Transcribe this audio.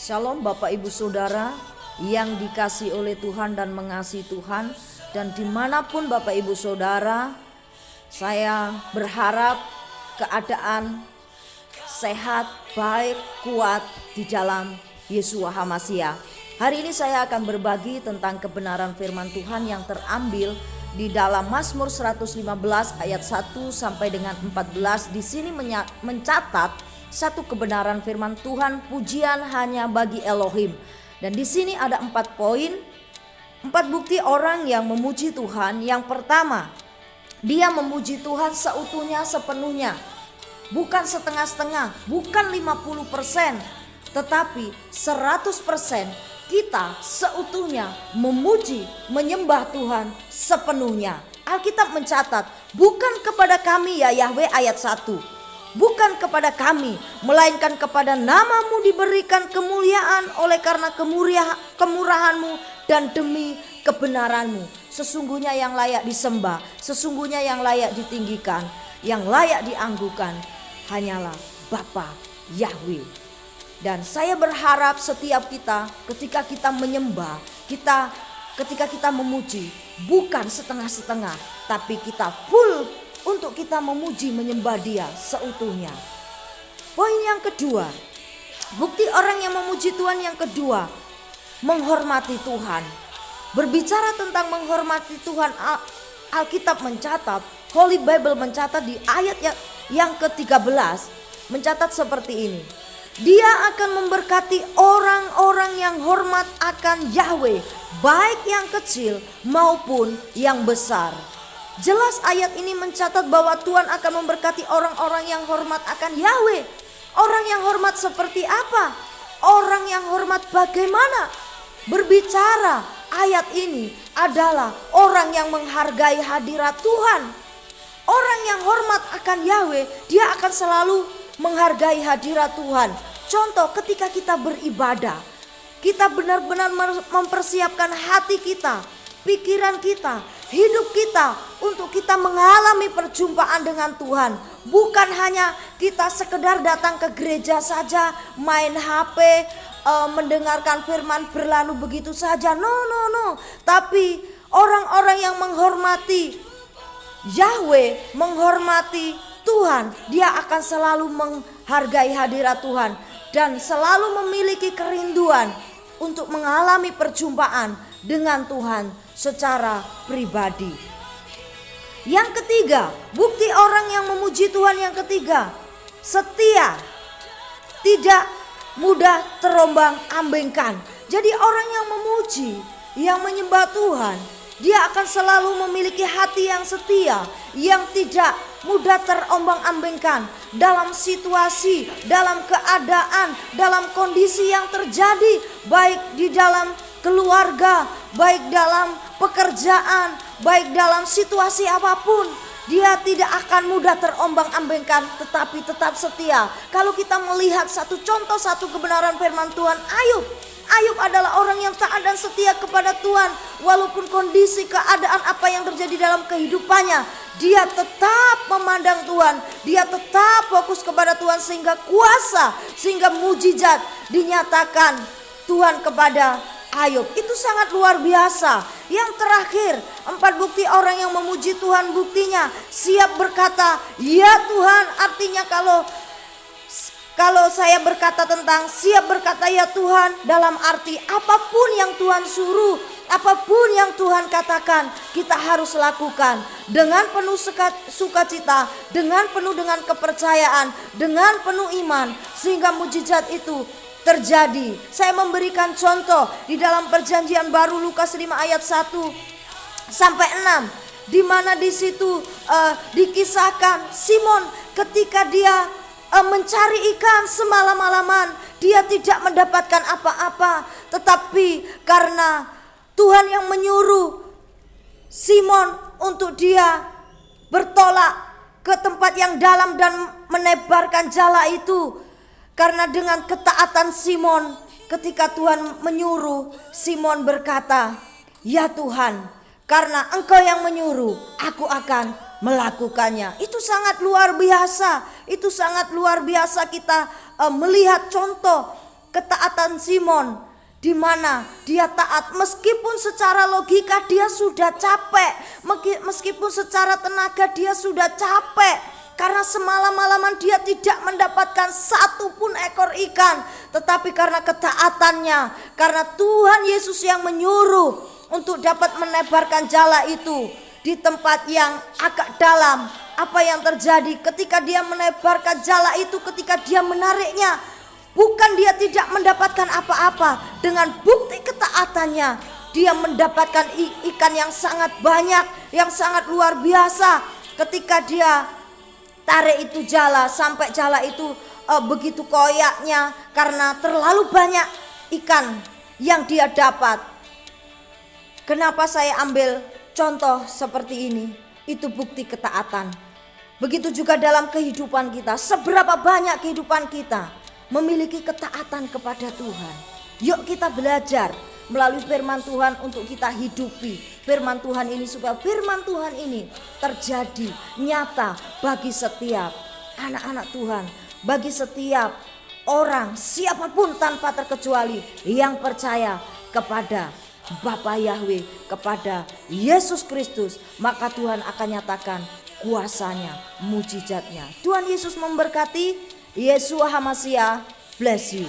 Shalom Bapak Ibu Saudara yang dikasih oleh Tuhan dan mengasihi Tuhan. Dan dimanapun Bapak Ibu Saudara, saya berharap keadaan sehat, baik, kuat di dalam Yeshua HaMashiach. Hari ini saya akan berbagi tentang kebenaran firman Tuhan yang terambil di dalam Mazmur 115 ayat 1 sampai dengan 14. Di sini mencatat satu kebenaran firman Tuhan, pujian hanya bagi Elohim. Dan di sini ada 4 poin, 4 bukti orang yang memuji Tuhan. Yang pertama, dia memuji Tuhan seutuhnya, sepenuhnya. Bukan setengah-setengah, bukan 50%, tetapi 100% kita seutuhnya memuji, menyembah Tuhan sepenuhnya. Alkitab mencatat, bukan kepada kami ya Yahweh, ayat 1. Bukan kepada kami, melainkan kepada namamu diberikan kemuliaan oleh karena kemurahanmu dan demi kebenaranmu. Sesungguhnya yang layak disembah, sesungguhnya yang layak ditinggikan, yang layak dianggukan hanyalah Bapa Yahweh. Dan saya berharap setiap kita ketika kita menyembah, ketika kita memuji, bukan setengah-setengah, tapi kita full untuk kita memuji, menyembah Dia seutuhnya. Poin yang kedua, bukti orang yang memuji Tuhan yang kedua, menghormati Tuhan. Berbicara tentang menghormati Tuhan, Alkitab mencatat, Holy Bible mencatat di ayat yang ke-13, mencatat seperti ini. Dia akan memberkati orang-orang yang hormat akan Yahweh, baik yang kecil maupun yang besar. Jelas ayat ini mencatat bahwa Tuhan akan memberkati orang-orang yang hormat akan Yahweh. Orang yang hormat seperti apa? Orang yang hormat bagaimana? Berbicara ayat ini adalah orang yang menghargai hadirat Tuhan. Orang yang hormat akan Yahweh, dia akan selalu menghargai hadirat Tuhan. Contoh, ketika kita beribadah, kita benar-benar mempersiapkan hati kita, pikiran kita, hidup kita untuk kita mengalami perjumpaan dengan Tuhan. Bukan hanya kita sekedar datang ke gereja saja, main HP, mendengarkan firman berlalu begitu saja. No. Tapi orang-orang yang menghormati Yahweh, menghormati Tuhan, dia akan selalu menghargai hadirat Tuhan dan selalu memiliki kerinduan untuk mengalami perjumpaan dengan Tuhan secara pribadi. Yang ketiga, bukti orang yang memuji Tuhan yang ketiga, setia, tidak mudah terombang-ambingkan. Jadi orang yang memuji, yang menyembah Tuhan, dia akan selalu memiliki hati yang setia, yang tidak mudah terombang-ambingkan dalam situasi, dalam keadaan, dalam kondisi yang terjadi, baik di dalam keluarga, baik dalam pekerjaan, baik dalam situasi apapun. Dia tidak akan mudah terombang-ambingkan, tetapi tetap setia. Kalau kita melihat satu contoh, satu kebenaran firman Tuhan, Ayub adalah orang yang taat dan setia kepada Tuhan. Walaupun kondisi keadaan apa yang terjadi dalam kehidupannya, dia tetap memandang Tuhan, dia tetap fokus kepada Tuhan, sehingga kuasa, sehingga mujizat dinyatakan Tuhan kepada Ayub. Itu sangat luar biasa. Yang terakhir, 4 bukti orang yang memuji Tuhan, buktinya siap berkata ya Tuhan. Artinya kalau saya berkata tentang siap berkata ya Tuhan, dalam arti apapun yang Tuhan suruh, apapun yang Tuhan katakan, kita harus lakukan dengan penuh sukacita, dengan kepercayaan, dengan penuh iman, sehingga mujizat itu terjadi. Saya memberikan contoh di dalam Perjanjian Baru Lukas 5 ayat 1 sampai 6, di mana di situ dikisahkan Simon ketika dia mencari ikan semalam-malaman, dia tidak mendapatkan apa-apa, tetapi karena Tuhan yang menyuruh Simon untuk dia bertolak ke tempat yang dalam dan menebarkan jala itu. Karena dengan ketaatan Simon, ketika Tuhan menyuruh, Simon berkata, ya Tuhan, karena Engkau yang menyuruh, aku akan melakukannya. Itu sangat luar biasa. Itu sangat luar biasa kita melihat contoh ketaatan ketaatan Simon, di mana dia taat meskipun secara logika dia sudah capek, meskipun secara tenaga dia sudah capek, karena semalam-malaman dia tidak mendapatkan satu pun ekor ikan. Tetapi karena ketaatannya, karena Tuhan Yesus yang menyuruh untuk dapat menebarkan jala itu di tempat yang agak dalam, apa yang terjadi ketika dia menebarkan jala itu, ketika dia menariknya, bukan dia tidak mendapatkan apa-apa. Dengan bukti ketaatannya, dia mendapatkan ikan yang sangat banyak, yang sangat luar biasa. Ketika dia tarik itu jala, sampai jala itu begitu koyaknya karena terlalu banyak ikan yang dia dapat. Kenapa saya ambil contoh seperti ini? Itu bukti ketaatan. Begitu juga dalam kehidupan kita, seberapa banyak kehidupan kita memiliki ketaatan kepada Tuhan. Yuk kita belajar melalui firman Tuhan untuk kita hidupi firman Tuhan ini, supaya firman Tuhan ini terjadi nyata bagi setiap anak-anak Tuhan, bagi setiap orang, siapapun tanpa terkecuali yang percaya kepada Bapa Yahweh, kepada Yesus Kristus. Maka Tuhan akan nyatakan kuasanya, mujizatnya. Tuhan Yesus memberkati. Yeshua HaMashiach bless you.